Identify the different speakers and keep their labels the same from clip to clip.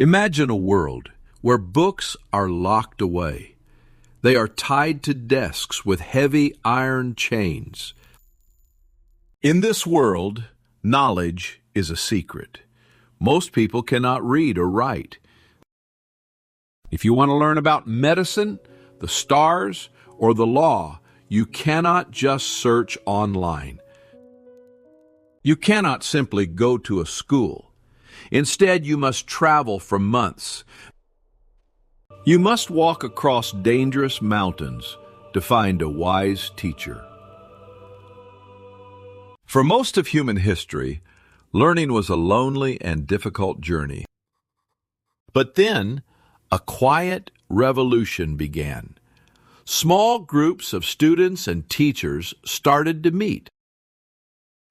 Speaker 1: Imagine a world where books are locked away. They are tied to desks with heavy iron chains. In this world, knowledge is a secret. Most people cannot read or write. If you want to learn about medicine, the stars, or the law, you cannot just search online. You cannot simply go to a school. Instead, you must travel for months. You must walk across dangerous mountains to find a wise teacher. For most of human history, learning was a lonely and difficult journey. But then, a quiet revolution began. Small groups of students and teachers started to meet.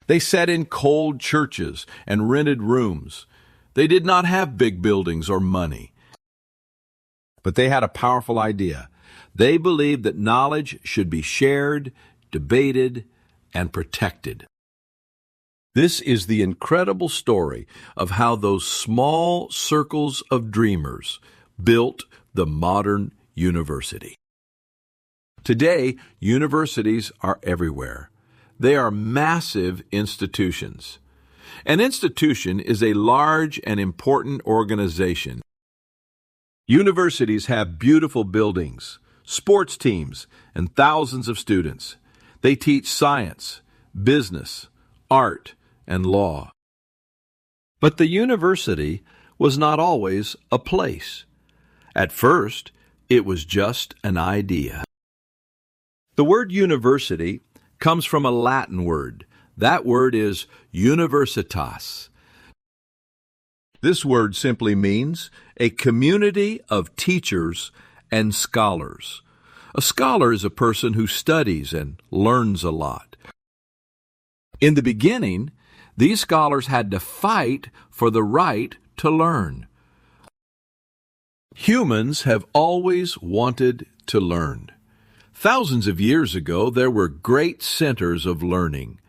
Speaker 1: They sat in cold churches and rented rooms. They did not have big buildings or money. But they had a powerful idea. They believed that knowledge should be shared, debated, and protected. This is the incredible story of how those small circles of dreamers built the modern university. Today, universities are everywhere. They are massive institutions. An institution is a large and important organization. Universities have beautiful buildings, sports teams, and thousands of students. They teach science, business, art, and law. But the university was not always a place. At first, it was just an idea. The word university comes from a Latin word. That word is universitas. This word simply means a community of teachers and scholars. A scholar is a person who studies and learns a lot. In the beginning, these scholars had to fight for the right to learn. Humans have always wanted to learn. Thousands of years ago, there were great centers of learning.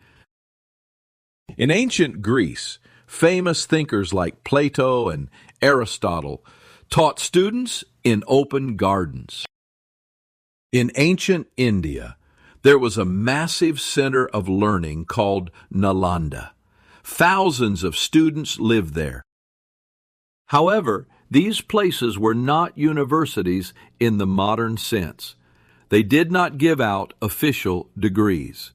Speaker 1: In ancient Greece, famous thinkers like Plato and Aristotle taught students in open gardens. In ancient India, there was a massive center of learning called Nalanda. Thousands of students lived there. However, these places were not universities in the modern sense. They did not give out official degrees.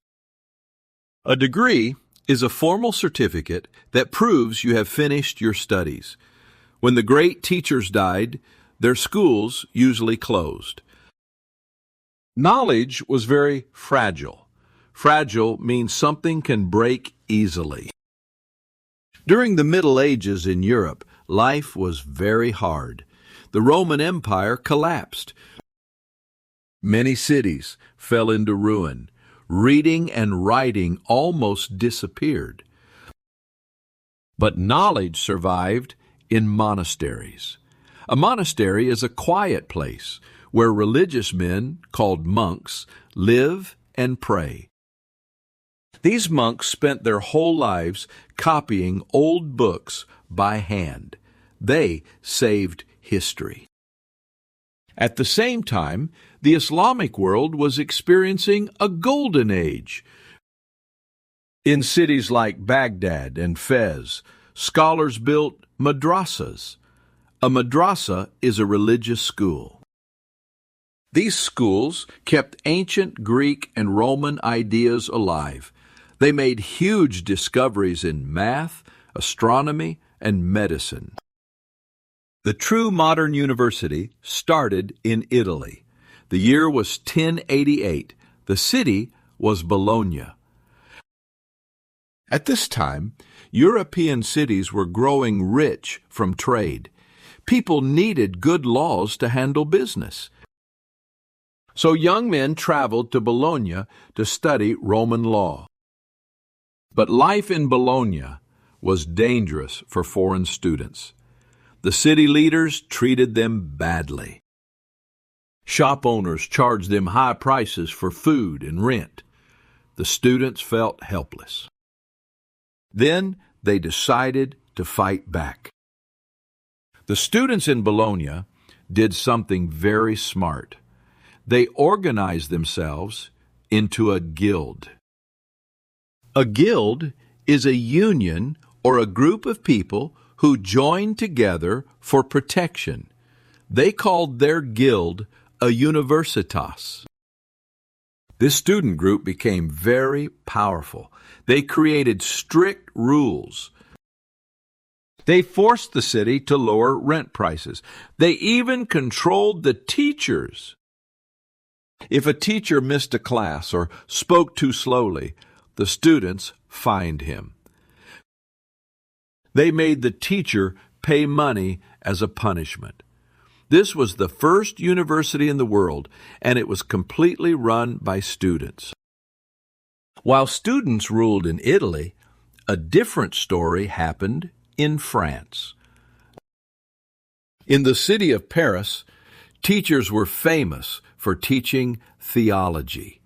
Speaker 1: A degree is a formal certificate that proves you have finished your studies. When the great teachers died, their schools usually closed. Knowledge was very fragile. Fragile means something can break easily. During the Middle Ages in Europe, life was very hard. The Roman Empire collapsed. Many cities fell into ruin. Reading and writing almost disappeared. But knowledge survived in monasteries. A monastery is a quiet place where religious men, called monks, live and pray. These monks spent their whole lives copying old books by hand. They saved history. At the same time, the Islamic world was experiencing a golden age. In cities like Baghdad and Fez, scholars built madrasas. A madrasa is a religious school. These schools kept ancient Greek and Roman ideas alive. They made huge discoveries in math, astronomy, and medicine. The true modern university started in Italy. The year was 1088. The city was Bologna. At this time, European cities were growing rich from trade. People needed good laws to handle business. So young men traveled to Bologna to study Roman law. But life in Bologna was dangerous for foreign students. The city leaders treated them badly. Shop owners charged them high prices for food and rent. The students felt helpless. Then they decided to fight back. The students in Bologna did something very smart. They organized themselves into a guild. A guild is a union or a group of people who join together for protection. They called their guild a universitas. This student group became very powerful. They created strict rules. They forced the city to lower rent prices. They even controlled the teachers. If a teacher missed a class or spoke too slowly, the students fined him. They made the teacher pay money as a punishment. This was the first university in the world, and it was completely run by students. While students ruled in Italy, a different story happened in France. In the city of Paris, teachers were famous for teaching theology.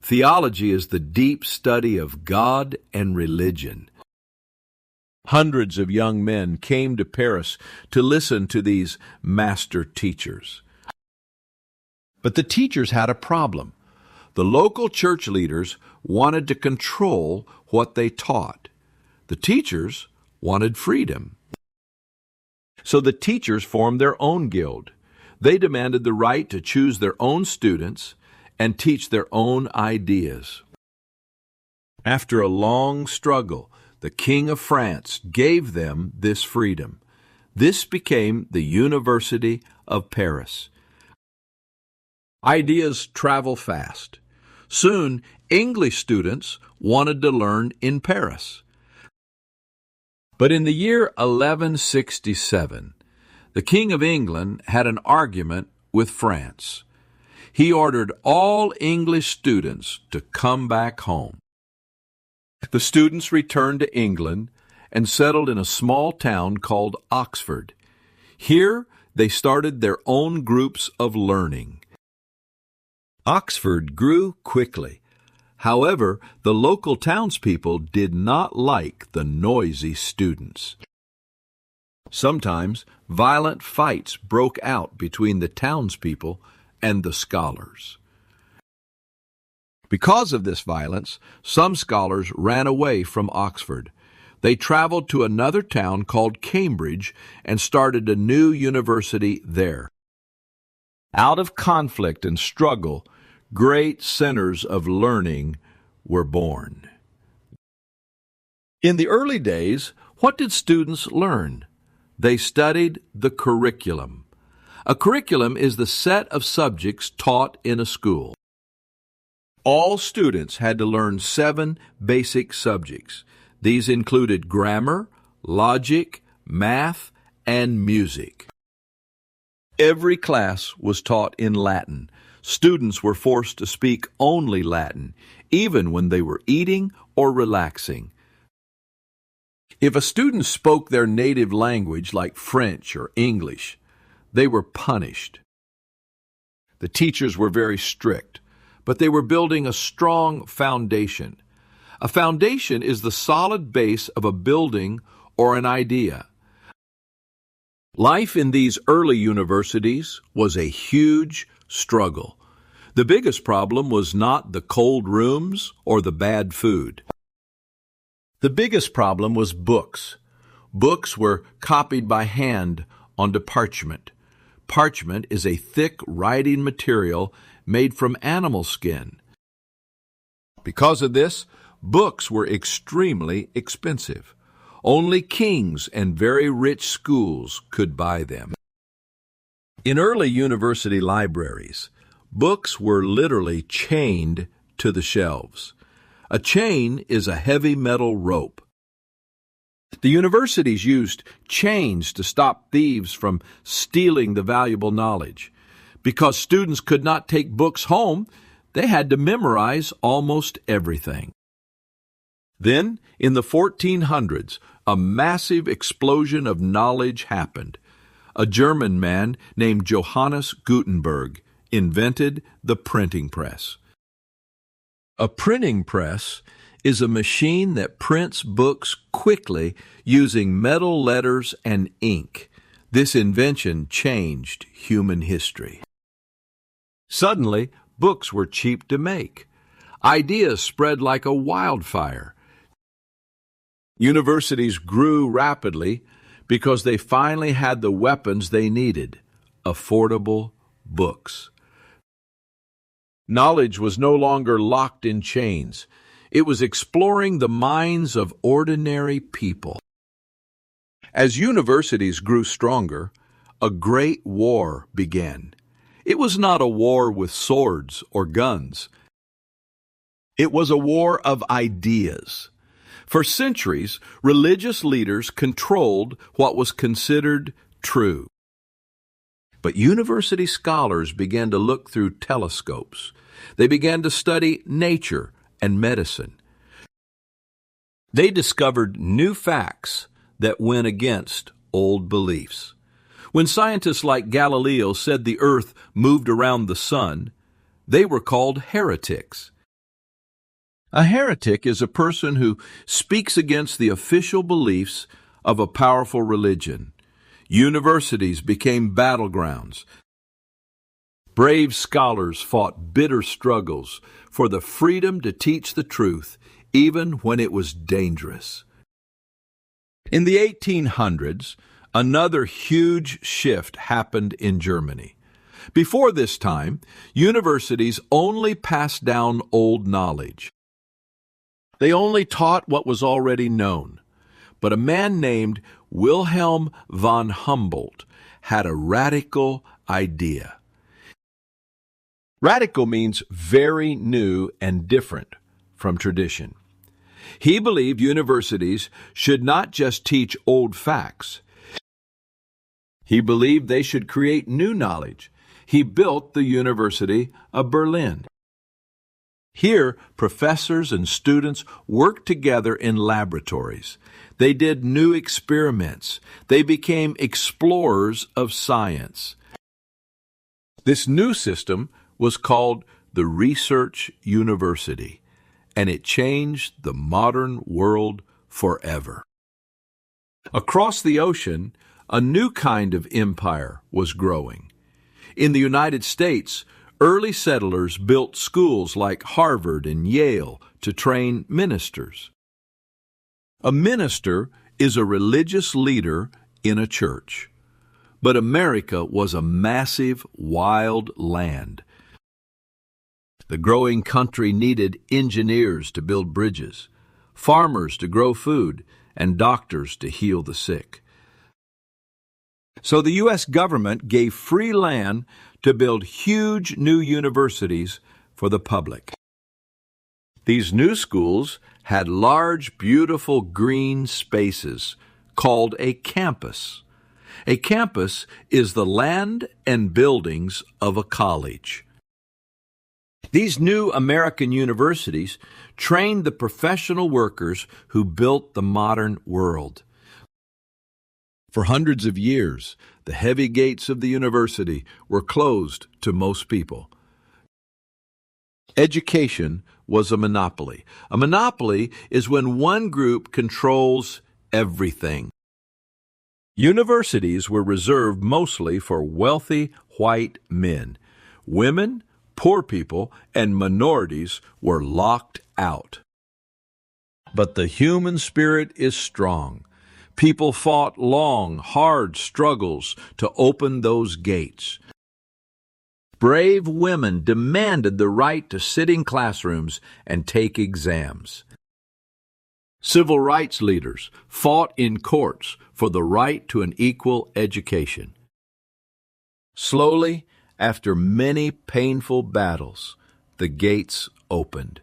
Speaker 1: Theology is the deep study of God and religion. Hundreds of young men came to Paris to listen to these master teachers. But the teachers had a problem. The local church leaders wanted to control what they taught. The teachers wanted freedom. So the teachers formed their own guild. They demanded the right to choose their own students and teach their own ideas. After a long struggle, the King of France gave them this freedom. This became the University of Paris. Ideas travel fast. Soon, English students wanted to learn in Paris. But in the year 1167, the King of England had an argument with France. He ordered all English students to come back home. The students returned to England and settled in a small town called Oxford. Here, they started their own groups of learning. Oxford grew quickly. However, the local townspeople did not like the noisy students. Sometimes violent fights broke out between the townspeople and the scholars. Because of this violence, some scholars ran away from Oxford. They traveled to another town called Cambridge and started a new university there. Out of conflict and struggle, great centers of learning were born. In the early days, what did students learn? They studied the curriculum. A curriculum is the set of subjects taught in a school. All students had to learn 7 basic subjects. These included grammar, logic, math, and music. Every class was taught in Latin. Students were forced to speak only Latin, even when they were eating or relaxing. If a student spoke their native language like French or English, they were punished. The teachers were very strict, but they were building a strong foundation. A foundation is the solid base of a building or an idea. Life in these early universities was a huge struggle. The biggest problem was not the cold rooms or the bad food. The biggest problem was books. Books were copied by hand onto parchment. Parchment is a thick writing material made from animal skin. Because of this, books were extremely expensive. Only kings and very rich schools could buy them. In early university libraries, books were literally chained to the shelves. A chain is a heavy metal rope. The universities used chains to stop thieves from stealing the valuable knowledge. Because students could not take books home, they had to memorize almost everything. Then, in the 1400s, a massive explosion of knowledge happened. A German man named Johannes Gutenberg invented the printing press. A printing press is a machine that prints books quickly using metal letters and ink. This invention changed human history. Suddenly, books were cheap to make. Ideas spread like a wildfire. Universities grew rapidly because they finally had the weapons they needed: affordable books. Knowledge was no longer locked in chains. It was exploring the minds of ordinary people. As universities grew stronger, a great war began. It was not a war with swords or guns. It was a war of ideas. For centuries, religious leaders controlled what was considered true. But university scholars began to look through telescopes. They began to study nature and medicine. They discovered new facts that went against old beliefs. When scientists like Galileo said the earth moved around the sun, they were called heretics. A heretic is a person who speaks against the official beliefs of a powerful religion. Universities became battlegrounds. Brave scholars fought bitter struggles for the freedom to teach the truth, even when it was dangerous. In the 1800s, another huge shift happened in Germany. Before this time, universities only passed down old knowledge. They only taught what was already known. But a man named Wilhelm von Humboldt had a radical idea. Radical means very new and different from tradition. He believed universities should not just teach old facts. He believed they should create new knowledge. He built the University of Berlin. Here, professors and students worked together in laboratories. They did new experiments. They became explorers of science. This new system was called the Research University, and it changed the modern world forever. Across the ocean, a new kind of empire was growing. In the United States, early settlers built schools like Harvard and Yale to train ministers. A minister is a religious leader in a church. But America was a massive, wild land. The growing country needed engineers to build bridges, farmers to grow food, and doctors to heal the sick. So the U.S. government gave free land to build huge new universities for the public. These new schools had large, beautiful green spaces called a campus. A campus is the land and buildings of a college. These new American universities trained the professional workers who built the modern world. For hundreds of years, the heavy gates of the university were closed to most people. Education was a monopoly. A monopoly is when one group controls everything. Universities were reserved mostly for wealthy white men. Women, poor people, and minorities were locked out. But the human spirit is strong. People fought long, hard struggles to open those gates. Brave women demanded the right to sit in classrooms and take exams. Civil rights leaders fought in courts for the right to an equal education. Slowly, after many painful battles, the gates opened.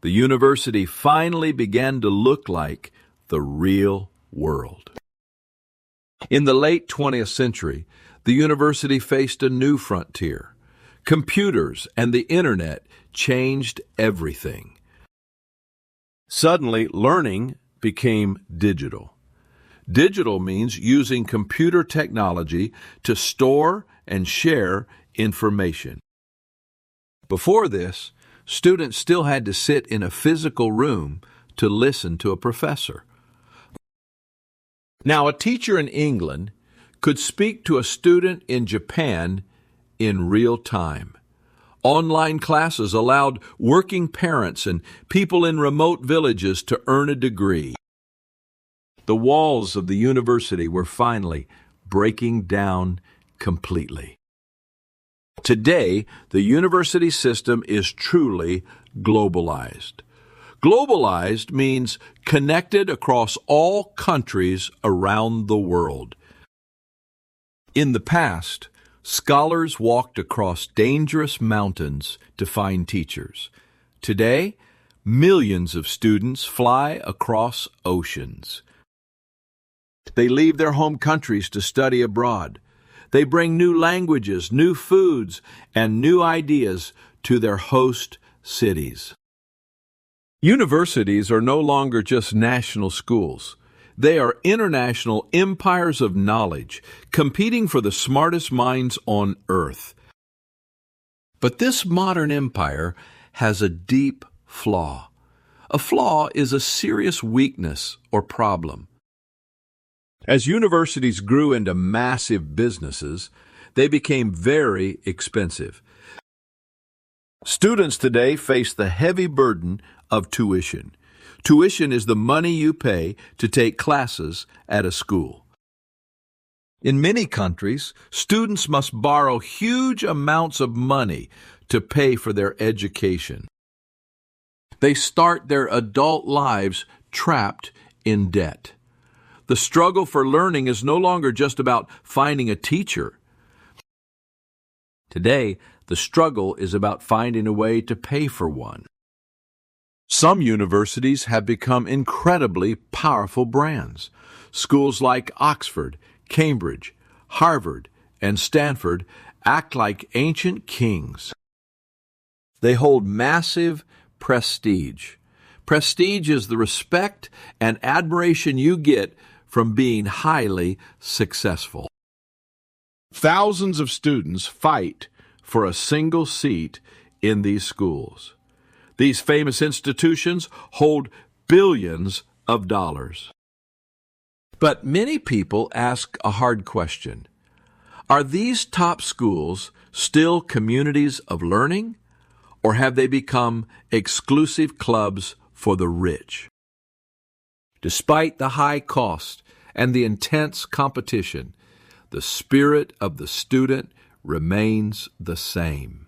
Speaker 1: The university finally began to look like the real world. In the late 20th century, the university faced a new frontier. Computers and the internet changed everything. Suddenly, learning became digital. Digital means using computer technology to store and share information. Before this, students still had to sit in a physical room to listen to a professor. Now, a teacher in England could speak to a student in Japan in real time. Online classes allowed working parents and people in remote villages to earn a degree. The walls of the university were finally breaking down completely. Today, the university system is truly globalized. Globalized means connected across all countries around the world. In the past, scholars walked across dangerous mountains to find teachers. Today, millions of students fly across oceans. They leave their home countries to study abroad. They bring new languages, new foods, and new ideas to their host cities. Universities are no longer just national schools. They are international empires of knowledge, competing for the smartest minds on earth. But this modern empire has a deep flaw. A flaw is a serious weakness or problem. As universities grew into massive businesses, they became very expensive. Students today face the heavy burden of tuition. Tuition is the money you pay to take classes at a school. In many countries, students must borrow huge amounts of money to pay for their education. They start their adult lives trapped in debt. The struggle for learning is no longer just about finding a teacher. Today, the struggle is about finding a way to pay for one. Some universities have become incredibly powerful brands. Schools like Oxford, Cambridge, Harvard, and Stanford act like ancient kings. They hold massive prestige. Prestige is the respect and admiration you get from being highly successful. Thousands of students fight for a single seat in these schools. These famous institutions hold billions of dollars. But many people ask a hard question. Are these top schools still communities of learning, or have they become exclusive clubs for the rich? Despite the high cost and the intense competition, the spirit of the student remains the same.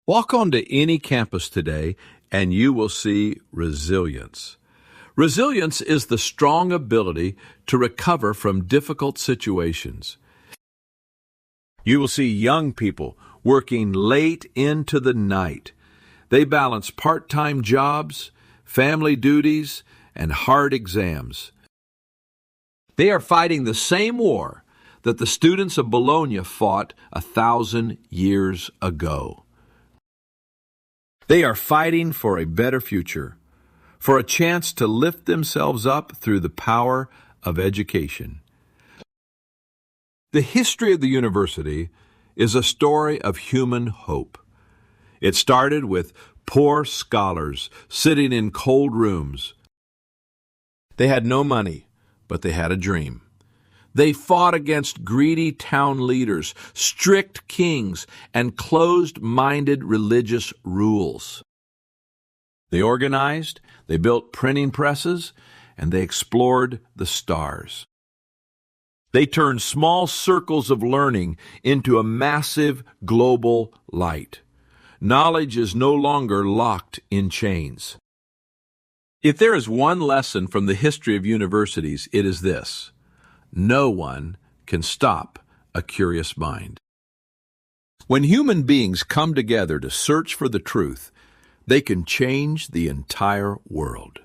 Speaker 1: Walk onto any campus today and you will see resilience. Resilience is the strong ability to recover from difficult situations. You will see young people working late into the night. They balance part-time jobs, family duties, and hard exams. They are fighting the same war that the students of Bologna fought 1,000 years ago. They are fighting for a better future, for a chance to lift themselves up through the power of education. The history of the university is a story of human hope. It started with poor scholars sitting in cold rooms. They had no money, but they had a dream. They fought against greedy town leaders, strict kings, and closed-minded religious rules. They organized, they built printing presses, and they explored the stars. They turned small circles of learning into a massive global light. Knowledge is no longer locked in chains. If there is one lesson from the history of universities, it is this: no one can stop a curious mind. When human beings come together to search for the truth, they can change the entire world.